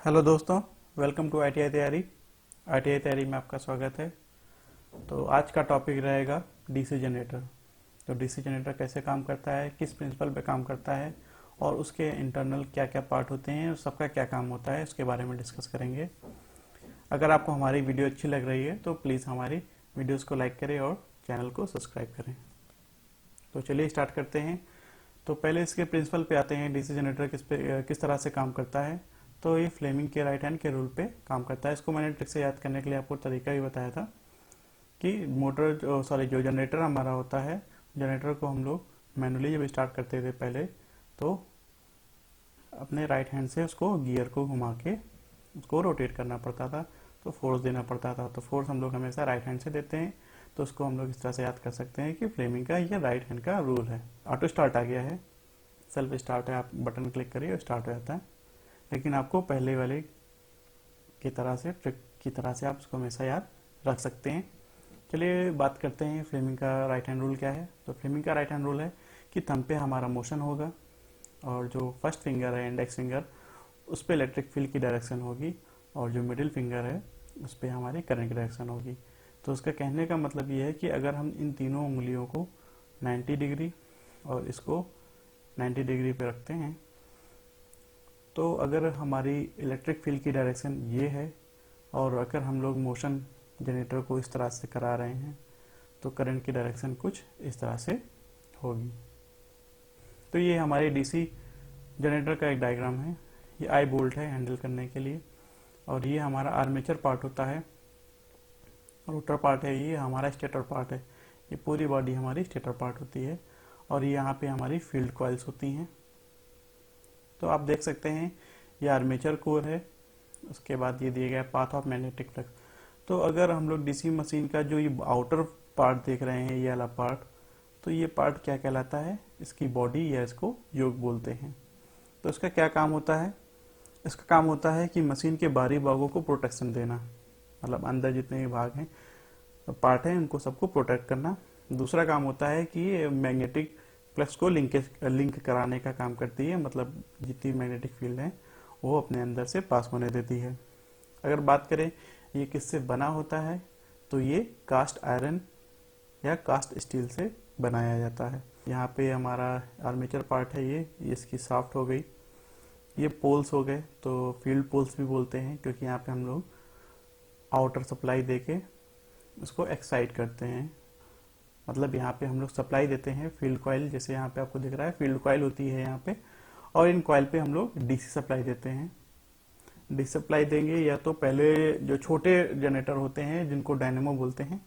Hello दोस्तों, welcome to ITI तैयारी। ITI तैयारी में आपका स्वागत है। तो आज का टॉपिक रहेगा डीसी जनरेटर। तो डीसी जनरेटर कैसे काम करता है, किस प्रिंसिपल पे काम करता है और उसके इंटरनल क्या क्या पार्ट होते हैं और सबका क्या काम होता है, उसके बारे में डिस्कस करेंगे। अगर आपको हमारी वीडियो अच्छी लग रही है तो प्लीज़ हमारी वीडियोज़ को लाइक करें और चैनल को सब्सक्राइब करें। तो चलिए स्टार्ट करते हैं। तो पहले इसके प्रिंसिपल पे आते हैं, डीसी जनरेटर किस तरह से काम करता है। तो ये फ्लेमिंग के राइट हैंड के रूल पे काम करता है। इसको मैंने ट्रिक से याद करने के लिए आपको तरीका भी बताया था कि जो जनरेटर हमारा होता है, जनरेटर को हम लोग मैनुअली जब स्टार्ट करते थे पहले, तो अपने राइट हैंड से उसको गियर को घुमा के उसको रोटेट करना पड़ता था, तो फोर्स देना पड़ता था। तो फोर्स हम लोग हमेशा राइट हैंड से देते हैं। तो उसको हम लोग इस तरह से याद कर सकते हैं कि फ्लेमिंग का ये राइट हैंड का रूल है। ऑटो स्टार्ट आ गया है, सेल्फ स्टार्ट है, आप बटन क्लिक करिए और स्टार्ट हो जाता है। लेकिन आपको पहले वाले की तरह से, ट्रिक की तरह से आप उसको हमेशा याद रख सकते हैं। चलिए बात करते हैं फ्लेमिंग का राइट हैंड रूल क्या है। तो फ्लेमिंग का राइट हैंड रूल है कि थंब पे हमारा मोशन होगा और जो फर्स्ट फिंगर है, इंडेक्स फिंगर, उस पर इलेक्ट्रिक फील्ड की डायरेक्शन होगी और जो मिडिल फिंगर है उस पर हमारी करंट की डायरेक्शन होगी। तो उसका कहने का मतलब ये है कि अगर हम इन तीनों उंगलियों को 90 डिग्री और इसको 90 डिग्री पे रखते हैं, तो अगर हमारी इलेक्ट्रिक फील्ड की डायरेक्शन ये है और अगर हम लोग मोशन जनरेटर को इस तरह से करा रहे हैं, तो करंट की डायरेक्शन कुछ इस तरह से होगी। तो ये हमारे डीसी जनरेटर का एक डायग्राम है। ये आई बोल्ट है हैंडल करने के लिए, और ये हमारा आर्मेचर पार्ट होता है, रोटर पार्ट है, ये हमारा स्टेटर पार्ट है। ये पूरी बॉडी हमारी स्टेटर पार्ट होती है और ये यहाँ पे हमारी फील्ड कॉइल्स होती हैं। तो आप देख सकते हैं ये आर्मेचर कोर है, उसके बाद ये दिया गया पाथ ऑफ मैग्नेटिक फ्लक्स। तो अगर हम लोग डीसी मशीन का जो ये आउटर पार्ट देख रहे हैं, ये वाला पार्ट, तो ये पार्ट क्या कहलाता है, इसकी बॉडी या इसको योक बोलते हैं। तो इसका क्या काम होता है? इसका काम होता है कि मशीन के बाहरी भागों को प्रोटेक्शन देना, मतलब अंदर जितने भी भाग हैं, पार्ट हैं, उनको सबको प्रोटेक्ट करना। दूसरा काम होता है कि मैग्नेटिक फ्लक्स को लिंक कराने का काम करती है, मतलब जितनी मैग्नेटिक फील्ड है वो अपने अंदर से पास होने देती है। अगर बात करें ये किससे बना होता है, तो ये कास्ट आयरन या कास्ट स्टील से बनाया जाता है। यहाँ पे हमारा आर्मेचर पार्ट है, ये इसकी शाफ्ट हो गई, ये पोल्स हो गए, तो फील्ड पोल्स भी बोलते हैं, क्योंकि यहाँ पे हम लोग आउटर सप्लाई देके उसको एक्साइट करते हैं। मतलब यहाँ पे हम लोग सप्लाई देते हैं फील्ड कॉइल, जैसे यहाँ पे आपको दिख रहा है फील्ड कॉइल होती है यहाँ पे, और इन कॉइल पे हम लोग डीसी सप्लाई देते हैं। डीसी सप्लाई देंगे या तो पहले जो छोटे जनरेटर होते हैं जिनको डायनेमो बोलते हैं,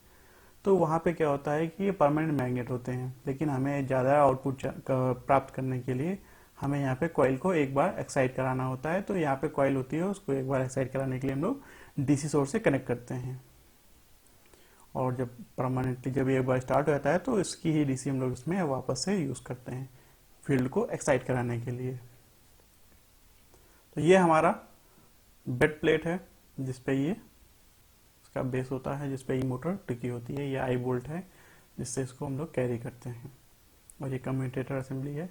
तो वहाँ पे क्या होता है कि ये परमानेंट मैग्नेट होते हैं, लेकिन हमें ज़्यादा आउटपुट प्राप्त करने के लिए हमें यहाँ पे कॉइल को एक बार एक्साइट कराना होता है। तो यहाँ पे कॉइल होती है, उसको एक बार एक्साइट कराने के लिए हम लोग डीसी सोर्स से कनेक्ट करते हैं, और जब परमानेंटली जब एक बार स्टार्ट हो जाता है तो इसकी ही डीसी हम लोग इसमें वापस से यूज़ करते हैं फील्ड को एक्साइट कराने के लिए। तो ये हमारा बेड प्लेट है जिसपे ये इसका बेस होता है, जिसपे ये मोटर टिकी होती है। ये आई बोल्ट है जिससे इसको हम लोग कैरी करते हैं, और ये कम्यूटेटर असेंबली है।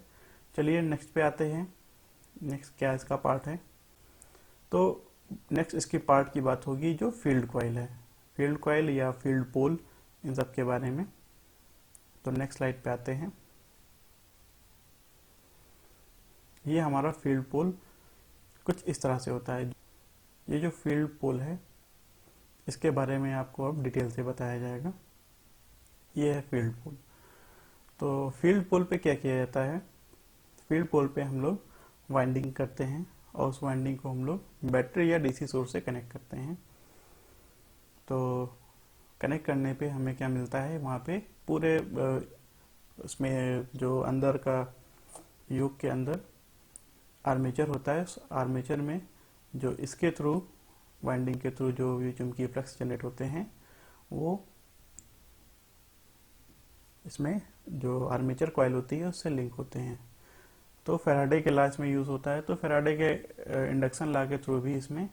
चलिए नेक्स्ट पे आते हैं। नेक्स्ट क्या इसका पार्ट है, तो नेक्स्ट इसकी पार्ट की बात होगी जो फील्ड कॉइल है, फील्ड कॉइल या फील्ड पोल, इन सब के बारे में। तो नेक्स्ट स्लाइड पे आते हैं। ये हमारा फील्ड पोल कुछ इस तरह से होता है। ये जो फील्ड पोल है इसके बारे में आपको अब डिटेल से बताया जाएगा। ये है फील्ड पोल। तो फील्ड पोल पे क्या किया जाता है, फील्ड पोल पे हम लोग वाइंडिंग करते हैं और उस वाइंडिंग को हम लोग बैटरी या डीसी सोर्स से कनेक्ट करते हैं। तो कनेक्ट करने पे हमें क्या मिलता है, वहाँ पे पूरे उसमें जो अंदर का योक के अंदर आर्मेचर होता है, उस आर्मेचर में जो इसके थ्रू वाइंडिंग के थ्रू जो भी चुंबकीय फ्लक्स जनरेट होते हैं, वो इसमें जो आर्मेचर कॉइल होती है उससे लिंक होते हैं। तो फैराडे के लॉ इसमें यूज होता है। तो फैराडे के इंडक्शन लॉ के थ्रू भी इसमें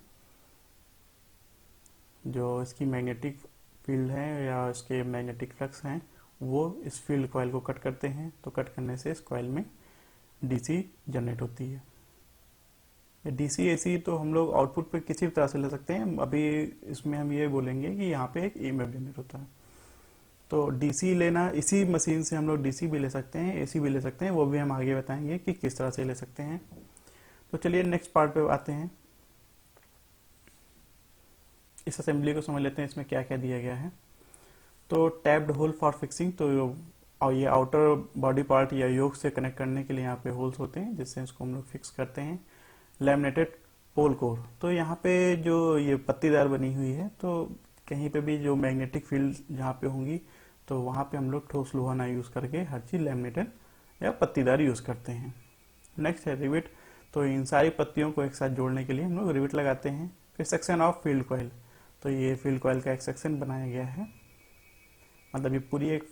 जो इसकी मैग्नेटिक फील्ड है या इसके मैग्नेटिक फ्लक्स हैं, वो इस फील्ड कॉइल को कट करते हैं। तो कट करने से इस कॉइल में डीसी जनरेट होती है। डीसी एसी तो हम लोग आउटपुट पे किसी भी तरह से ले सकते हैं। अभी इसमें हम ये बोलेंगे कि यहाँ पे एक ईएमएफ जनरेट होता है। तो डीसी लेना, इसी मशीन से हम लोग डीसी भी ले सकते हैं, एसी भी ले सकते हैं, वो भी हम आगे बताएंगे कि किस तरह से ले सकते हैं। तो चलिए नेक्स्ट पार्ट पे आते हैं। इस असेंबली को समझ लेते हैं, इसमें क्या क्या दिया गया है। तो टैप्ड होल फॉर फिक्सिंग, तो और ये आउटर बॉडी पार्ट या योक से कनेक्ट करने के लिए यहाँ पे होल्स होते हैं, जिससे इसको हम लोग फिक्स करते हैं। लैमिनेटेड पोल कोर, तो यहाँ पे जो ये पत्तीदार बनी हुई है, तो कहीं पे भी जो मैग्नेटिक फील्ड जहाँ पे होंगी तो वहाँ पे हम लोग ठोस लोहा ना यूज़ करके हर चीज़ लैमिनेटेड या पत्तीदार यूज़ करते हैं। नेक्स्ट है रिविट, तो इन सारी पत्तियों को एक साथ जोड़ने के लिए हम लोग रिविट लगाते हैं। फिर सेक्शन ऑफ फील्ड कॉइल, तो ये फील्ड कॉइल का एक सेक्शन बनाया गया है। मतलब ये पूरी एक,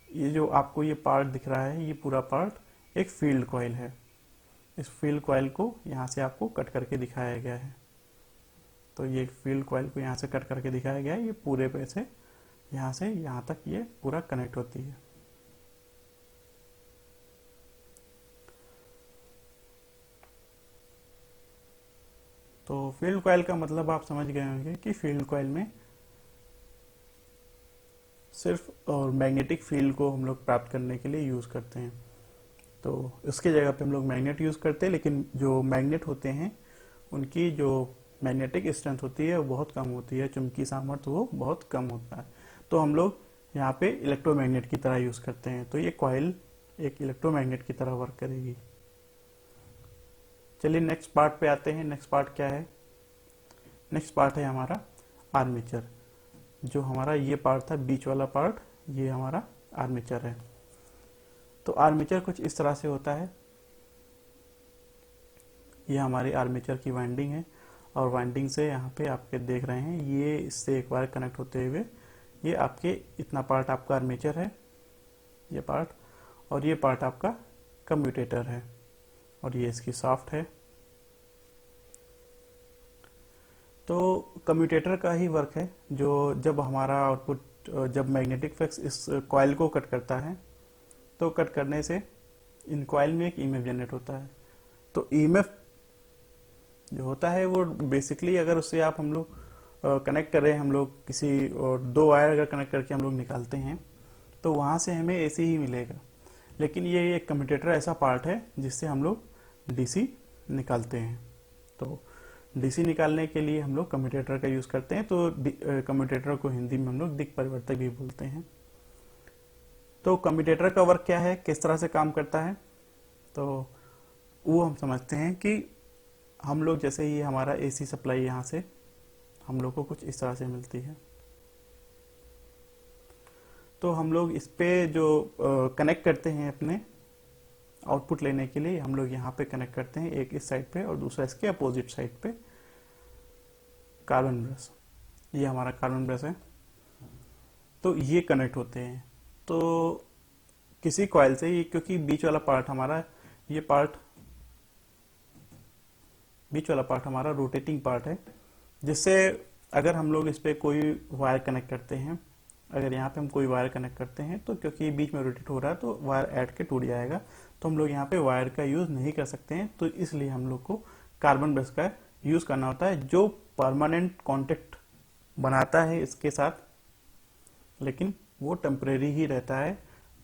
ये जो आपको ये पार्ट दिख रहा है, ये पूरा पार्ट एक फील्ड कॉइल है। इस फील्ड कॉइल को यहाँ से आपको कट करके दिखाया गया है। तो ये फील्ड कॉइल को यहाँ से कट करके दिखाया गया है। ये पूरे पे से यहाँ तक ये पूरा कनेक्ट होती है। तो फील्ड कॉइल का मतलब आप समझ गए होंगे कि फील्ड कॉइल में सिर्फ और मैग्नेटिक फील्ड को हम लोग प्राप्त करने के लिए यूज़ करते हैं। तो इसके जगह पे हम लोग मैग्नेट यूज़ करते हैं, लेकिन जो मैग्नेट होते हैं उनकी जो मैग्नेटिक स्ट्रेंथ होती है वो बहुत कम होती है, चुंबकीय सामर्थ्य वो बहुत कम होता है। तो हम लोग यहाँ पे इलेक्ट्रोमैग्नेट की तरह यूज़ करते हैं। तो ये कॉइल एक इलेक्ट्रोमैग्नेट की तरह वर्क करेगी। चलिए नेक्स्ट पार्ट पे आते हैं। नेक्स्ट पार्ट क्या है? नेक्स्ट पार्ट है हमारा आर्मेचर। जो हमारा ये पार्ट था, बीच वाला पार्ट, ये हमारा आर्मेचर है। तो आर्मेचर कुछ इस तरह से होता है। ये हमारी आर्मेचर की वाइंडिंग है, और वाइंडिंग से यहाँ पे आपके देख रहे हैं, ये इससे एक बार कनेक्ट होते हुए ये आपके इतना पार्ट आपका आर्मेचर है, ये पार्ट, और ये पार्ट आपका कम्यूटेटर है, और ये इसकी शाफ्ट है। तो कम्यूटेटर का ही वर्क है, जो जब हमारा आउटपुट, जब मैग्नेटिक फ्लक्स इस कॉइल को कट करता है, तो कट करने से इन कॉइल में एक ईएमएफ जनरेट होता है। तो ईएमएफ जो होता है वो बेसिकली, अगर उससे आप हम लोग कनेक्ट कर रहे हैं, हम लोग किसी और दो वायर अगर कनेक्ट करके हम लोग निकालते हैं, तो वहाँ से हमें एसी ही मिलेगा। लेकिन ये एक कम्यूटेटर ऐसा पार्ट है जिससे हम लोग डीसी निकालते हैं। तो डीसी निकालने के लिए हम लोग कम्यूटेटर का यूज़ करते हैं। तो कम्यूटेटर को हिंदी में हम लोग दिक् परिवर्तक भी बोलते हैं। तो कम्यूटेटर का वर्क क्या है, किस तरह से काम करता है, तो वो हम समझते हैं कि हम लोग, जैसे ये हमारा एसी सप्लाई यहाँ से हम लोग को कुछ इस तरह से मिलती है, तो हम लोग इस पे जो कनेक्ट करते हैं अपने आउटपुट लेने के लिए, हम लोग यहाँ पे कनेक्ट करते हैं, एक इस साइड पे और दूसरा इसके अपोजिट साइड पे कार्बन ब्रश। ये हमारा कार्बन ब्रश है, तो ये कनेक्ट होते हैं। तो किसी कॉइल से ये, क्योंकि बीच वाला पार्ट हमारा, ये पार्ट, बीच वाला पार्ट हमारा रोटेटिंग पार्ट है, जिससे अगर हम लोग इस पे कोई वायर कनेक्ट करते हैं, अगर यहाँ पे हम कोई वायर कनेक्ट करते हैं, तो क्योंकि बीच में रोटेट हो रहा है तो वायर ऐड के टूट जाएगा, तो हम लोग यहाँ पे वायर का यूज़ नहीं कर सकते हैं। तो इसलिए हम लोग को कार्बन ब्रश का यूज़ करना होता है, जो परमानेंट कॉन्टेक्ट बनाता है इसके साथ, लेकिन वो टेम्परेरी ही रहता है,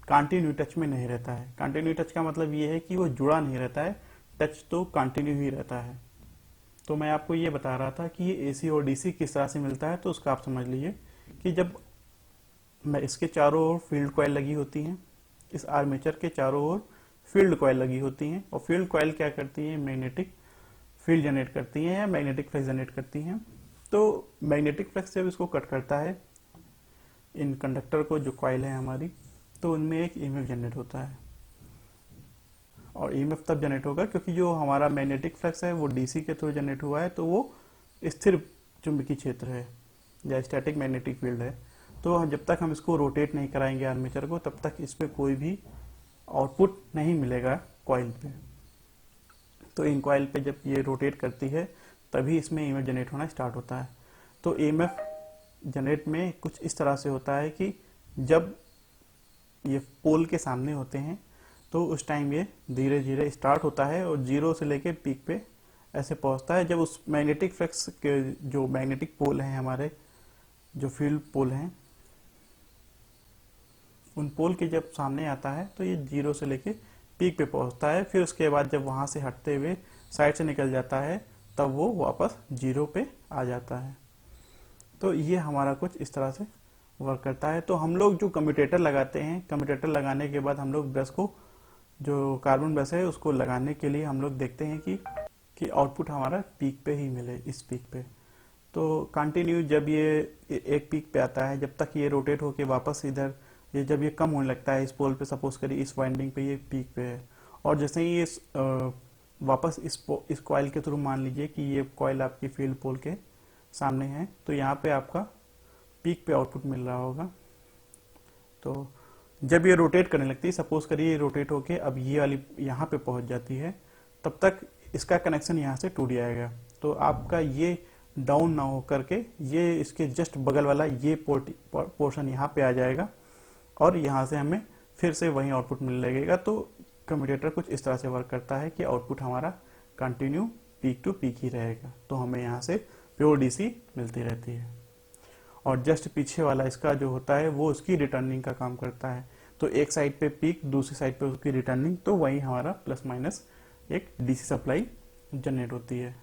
कंटिन्यू टच में नहीं रहता है। कंटिन्यू टच का मतलब ये है कि वो जुड़ा नहीं रहता है, टच तो कंटिन्यू ही रहता है। तो मैं आपको ये बता रहा था कि ये एसी और डीसी किस तरह से मिलता है। तो उसका आप समझ लीजिए कि जब मैं इसके चारों ओर फील्ड कॉइल लगी होती हैं, इस आर्मेचर के चारों ओर फील्ड कॉइल लगी होती हैं, और फील्ड कॉइल क्या करती हैं, मैग्नेटिक फील्ड जनरेट करती हैं या मैग्नेटिक फ्लक्स जनरेट करती हैं। तो मैग्नेटिक फ्लक्स जब इसको कट करता है, इन कंडक्टर को, जो कॉइल है हमारी, तो उनमें एक ईएमएफ जनरेट होता है। और ईएमएफ तब जनरेट होगा क्योंकि जो हमारा मैग्नेटिक फ्लक्स है वो डीसी के थ्रू जनरेट हुआ है, तो वो स्थिर चुंबकीय क्षेत्र है या स्टैटिक मैग्नेटिक फील्ड है। तो जब तक हम इसको रोटेट नहीं कराएंगे आर्मेचर को, तब तक इस पे कोई भी आउटपुट नहीं मिलेगा कॉइल पे। तो इन कॉइल पे जब ये रोटेट करती है, तभी इसमें ईएमएफ जनरेट होना स्टार्ट होता है। तो ईएमएफ जनरेट में कुछ इस तरह से होता है कि जब ये पोल के सामने होते हैं, तो उस टाइम ये धीरे धीरे स्टार्ट होता है और जीरो से लेके पीक पे ऐसे पहुंचता है जब उस मैग्नेटिक फ्लक्स के जो मैग्नेटिक पोल हैं हमारे, जो फील्ड पोल हैं, उन पोल के जब सामने आता है तो ये जीरो से लेके पीक पे पहुंचता है। फिर उसके बाद जब वहां से हटते हुए साइड से निकल जाता है तब वो वापस जीरो पे आ जाता है। तो ये हमारा कुछ इस तरह से वर्क करता है। तो हम लोग जो कम्यूटेटर लगाते हैं, कम्यूटेटर लगाने के बाद हम लोग ब्रश को, जो कार्बन ब्रश है उसको लगाने के लिए हम लोग देखते हैं कि आउटपुट हमारा पीक पे ही मिले, इस पीक पे। तो कंटिन्यू जब ये एक पीक पे आता है, जब तक ये रोटेट होके वापस इधर, ये जब ये कम होने लगता है इस पोल पे, सपोज करिए इस वाइंडिंग पे ये पीक पे है, और जैसे ही ये वापस इस कॉइल के थ्रू, मान लीजिए कि ये कॉइल आपकी फील्ड पोल के सामने है, तो यहाँ पे आपका पीक पे आउटपुट मिल रहा होगा। तो जब ये रोटेट करने लगती है, सपोज करिए ये रोटेट होके अब ये वाली यहाँ पे पहुंच जाती है, तब तक इसका कनेक्शन यहाँ से टूट जाएगा। तो आपका ये डाउन ना हो करके ये इसके जस्ट बगल वाला ये पोर्शन यहाँ पे आ जाएगा, और यहाँ से हमें फिर से वही आउटपुट मिल लगेगा। तो कम्यूटेटर कुछ इस तरह से वर्क करता है कि आउटपुट हमारा कंटिन्यू पीक टू पीक ही रहेगा। तो हमें यहाँ से प्योर डीसी मिलती रहती है, और जस्ट पीछे वाला इसका जो होता है वो उसकी रिटर्निंग का काम करता है। तो एक साइड पे पीक, दूसरी साइड पे उसकी रिटर्निंग, तो वही हमारा प्लस माइनस एक डीसी सप्लाई जनरेट होती है।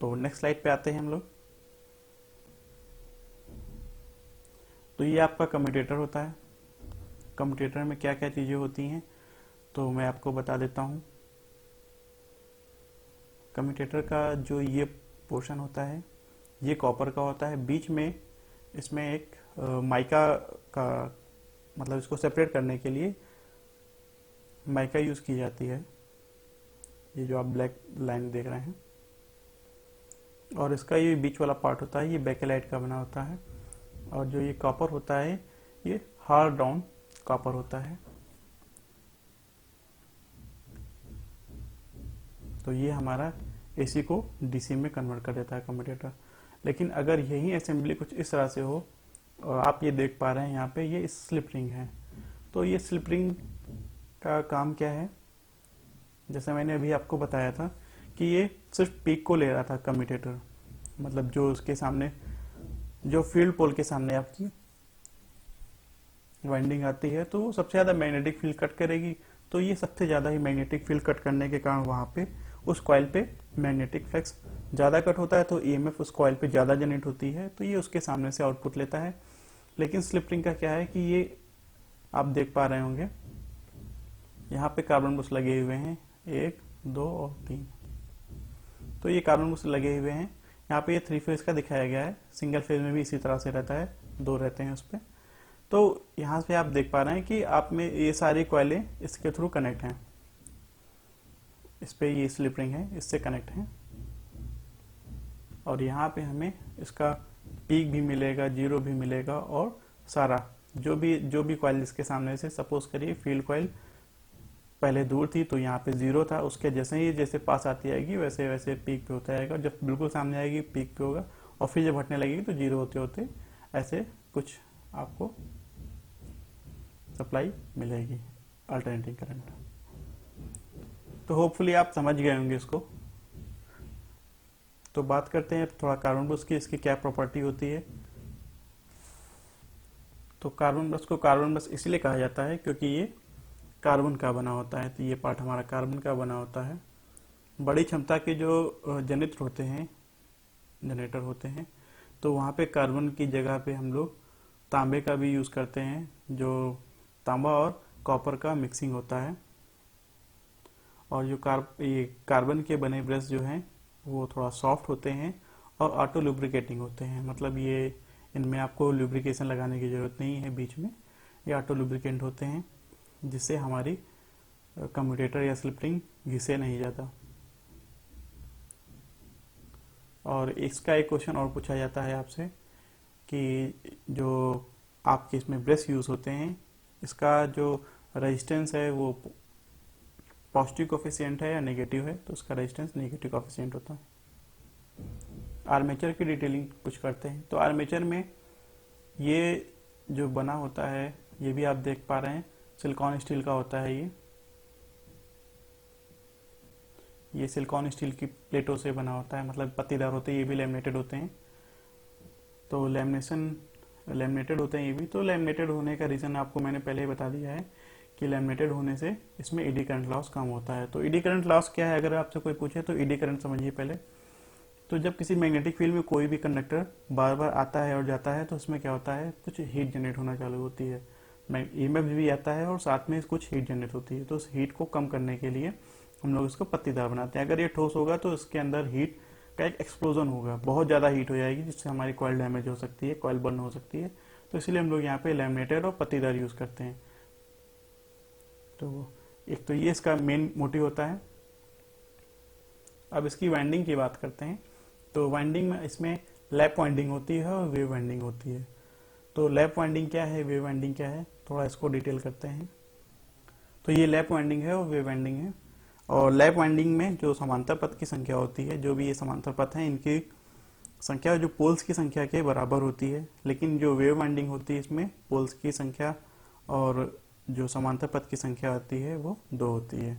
तो नेक्स्ट स्लाइड पे आते हैं हम लोग। तो ये आपका कम्यूटेटर होता है। कम्यूटेटर में क्या क्या चीजें होती हैं तो मैं आपको बता देता हूँ। कम्यूटेटर का जो ये पोर्शन होता है ये कॉपर का होता है। बीच में इसमें एक माइका का, मतलब इसको सेपरेट करने के लिए माइका यूज की जाती है, ये जो आप ब्लैक लाइन देख रहे हैं। और इसका ये बीच वाला पार्ट होता है ये बेकेलाइट का बना होता है, और जो ये कॉपर होता है ये हार्ड डाउन कॉपर होता है। तो ये हमारा एसी को डीसी में कन्वर्ट कर देता है कम्यूटेटर। लेकिन अगर यही असेंबली कुछ इस तरह से हो, और आप ये देख पा रहे हैं यहाँ पे ये स्लिप रिंग है, तो ये स्लिप रिंग का काम क्या है, जैसे मैंने अभी आपको बताया था कि ये सिर्फ पीक को ले रहा था कम्यूटेटर, मतलब जो उसके सामने, जो फील्ड पोल के सामने आपकी वाइंडिंग आती है, तो वो सबसे ज्यादा मैग्नेटिक फील्ड कट करेगी। तो ये सबसे ज्यादा ही मैग्नेटिक फील्ड कट करने के कारण वहां पे उस कॉइल पे मैग्नेटिक फ्लक्स ज्यादा कट होता है, तो ईएमएफ उस कॉइल पे ज्यादा जनरेट होती है, तो ये उसके सामने से आउटपुट लेता है। लेकिन स्लिप रिंग का क्या है कि ये आप देख पा रहे होंगे यहाँ पे कार्बन बुश लगे हुए हैं, 1 2 और 3। तो ये कार्बन बुश लगे हुए हैं। यहाँ पे ये 3 फेज का दिखाया गया है, सिंगल फेज में भी इसी तरह से रहता है, 2 रहते हैं उस पर। तो यहाँ से आप देख पा रहे हैं कि आप में ये सारी कॉइलें इसके थ्रू कनेक्ट हैं, इस पे ये स्लिप रिंग है, इससे कनेक्ट है। और यहाँ पे हमें इसका पीक भी मिलेगा, जीरो भी मिलेगा, और सारा जो भी कॉइल इसके सामने से, सपोज करिए फील्ड कॉइल पहले दूर थी तो यहाँ पे जीरो था, उसके जैसे पास आती आएगी वैसे वैसे पीक पे होता जाएगा। जब बिल्कुल सामने आएगी पीक पे होगा, और फिर जब हटने लगेगी तो जीरो होते होते ऐसे कुछ आपको सप्लाई मिलेगी, अल्टरनेटिंग करंट। तो होपफुली आप समझ गए होंगे इसको। तो बात करते हैं थोड़ा कार्बन ब्रश की, इसकी क्या प्रॉपर्टी होती है। तो कार्बन ब्रश को कार्बन ब्रश इसलिए कहा जाता है क्योंकि ये कार्बन का बना होता है, तो ये पार्ट हमारा कार्बन का बना होता है। बड़ी क्षमता के जो जनरेटर होते हैं, तो वहाँ पे कार्बन की जगह पे हम लोग तांबे का भी यूज करते हैं, जो तांबा और कॉपर का मिक्सिंग होता है। और जो ये कार्बन के बने ब्रश जो हैं वो थोड़ा सॉफ्ट होते हैं और ऑटो लुब्रिकेटिंग होते हैं, मतलब ये इनमें आपको लुब्रिकेशन लगाने की जरूरत नहीं है बीच में, ये ऑटो लुब्रिकेंट होते हैं, जिससे हमारी कम्यूटेटर या स्लिप रिंग घिसे नहीं जाता। और इसका एक क्वेश्चन और पूछा जाता है आपसे कि जो आपके इसमें ब्रश यूज होते हैं, इसका जो रेजिस्टेंस है वो पॉजिटिव कोफिशिएंट है या नेगेटिव है, तो उसका रेजिस्टेंस नेगेटिव कोफिशिएंट होता है। आर्मेचर की डिटेलिंग कुछ करते हैं। तो आर्मेचर में ये जो बना होता है, ये भी आप देख पा रहे हैं, सिलिकॉन स्टील का होता है ये सिलिकॉन स्टील की प्लेटों से बना होता है, मतलब पत्तीदार होते हैं, ये भी लेमिनेटेड होते हैं। तो लेमिनेटेड होते हैं ये भी। तो लेमिनेटेड होने का रीज़न आपको मैंने पहले ही बता दिया है कि लेमिनेटेड होने से इसमें ईडी करंट लॉस कम होता है। तो ईडी करंट लॉस क्या है, अगर आपसे कोई पूछे तो ईडी करंट समझिए पहले। तो जब किसी मैग्नेटिक फील्ड में कोई भी कंडक्टर बार बार आता है और जाता है तो उसमें क्या होता है, कुछ हीट जनरेट होना चालू होती है, ईएमएफ भी आता है और साथ में कुछ हीट जनरेट होती है। तो उस हीट को कम करने के लिए हम लोग इसको पत्तीदार बनाते हैं। अगर ये ठोस होगा तो इसके अंदर हीट का एक एक्सप्लोजन होगा, बहुत ज़्यादा हीट हो जाएगी, जिससे हमारी कॉइल डैमेज हो सकती है, कॉइल बर्न हो सकती है। तो इसलिए हम लोग यहाँ पे लैमिनेटेड और पत्तीदार यूज़ करते हैं। तो एक तो ये इसका मेन मोटिव होता है। अब इसकी वाइंडिंग की बात करते हैं। तो वाइंडिंग में इसमें लैप वाइंडिंग होती है और वेव वाइंडिंग होती है। तो लैप वाइंडिंग क्या है, वेव वाइंडिंग क्या है, थोड़ा इसको डिटेल करते हैं। तो ये लैप वाइंडिंग है और वेव वाइंडिंग है। और लैप वाइंडिंग में जो समांतर पथ की संख्या होती है, जो भी ये समांतर पथ है, इनकी संख्या जो पोल्स की संख्या के बराबर होती है। लेकिन जो वेव वाइंडिंग होती है इसमें पोल्स की संख्या और जो समांतर पथ की संख्या होती है वो 2 होती है।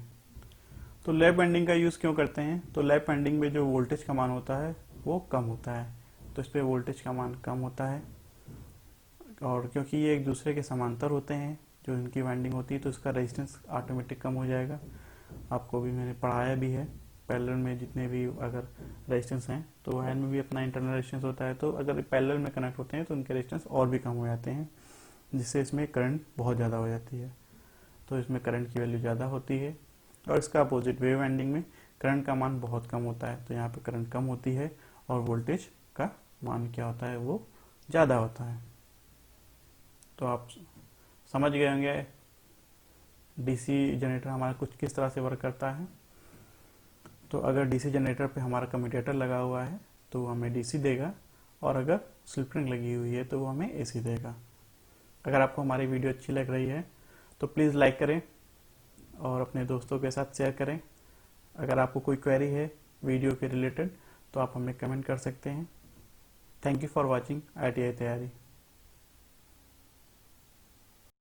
तो लैप वाइंडिंग का यूज़ क्यों करते हैं, तो लैप वाइंडिंग में जो वोल्टेज का मान होता है वो कम होता है, तो इस पर वोल्टेज का मान कम होता है। और क्योंकि ये एक दूसरे के समांतर होते हैं जो इनकी वाइंडिंग होती है, तो इसका रेजिस्टेंस ऑटोमेटिक कम हो जाएगा। आपको भी मैंने पढ़ाया भी है, पैरेलल में जितने भी अगर रेजिस्टेंस हैं तो वायर में भी अपना इंटरनल रेजिस्टेंस होता है। तो अगर पैरेलल में कनेक्ट होते हैं तो उनके रेजिस्टेंस और भी कम हो जाते हैं, जिससे इसमें करंट बहुत ज़्यादा हो जाती है। तो इसमें करंट की वैल्यू ज़्यादा होती है। और इसका अपोजिट वेव वाइंडिंग में करंट का मान बहुत कम होता है, तो यहाँ पे करंट कम होती है और वोल्टेज का मान क्या होता है, वो ज़्यादा होता है। तो आप समझ गए होंगे डीसी जनरेटर हमारा कुछ किस तरह से वर्क करता है। तो अगर डीसी जनरेटर पे हमारा कम्यूटेटर लगा हुआ है तो वो हमें डीसी देगा, और अगर स्लिप रिंग लगी हुई है तो वो हमें एसी देगा। अगर आपको हमारी वीडियो अच्छी लग रही है तो प्लीज़ लाइक करें और अपने दोस्तों के साथ शेयर करें। अगर आपको कोई क्वेरी है वीडियो के रिलेटेड तो आप हमें कमेंट कर सकते हैं। Thank you for watching ITI तैयारी।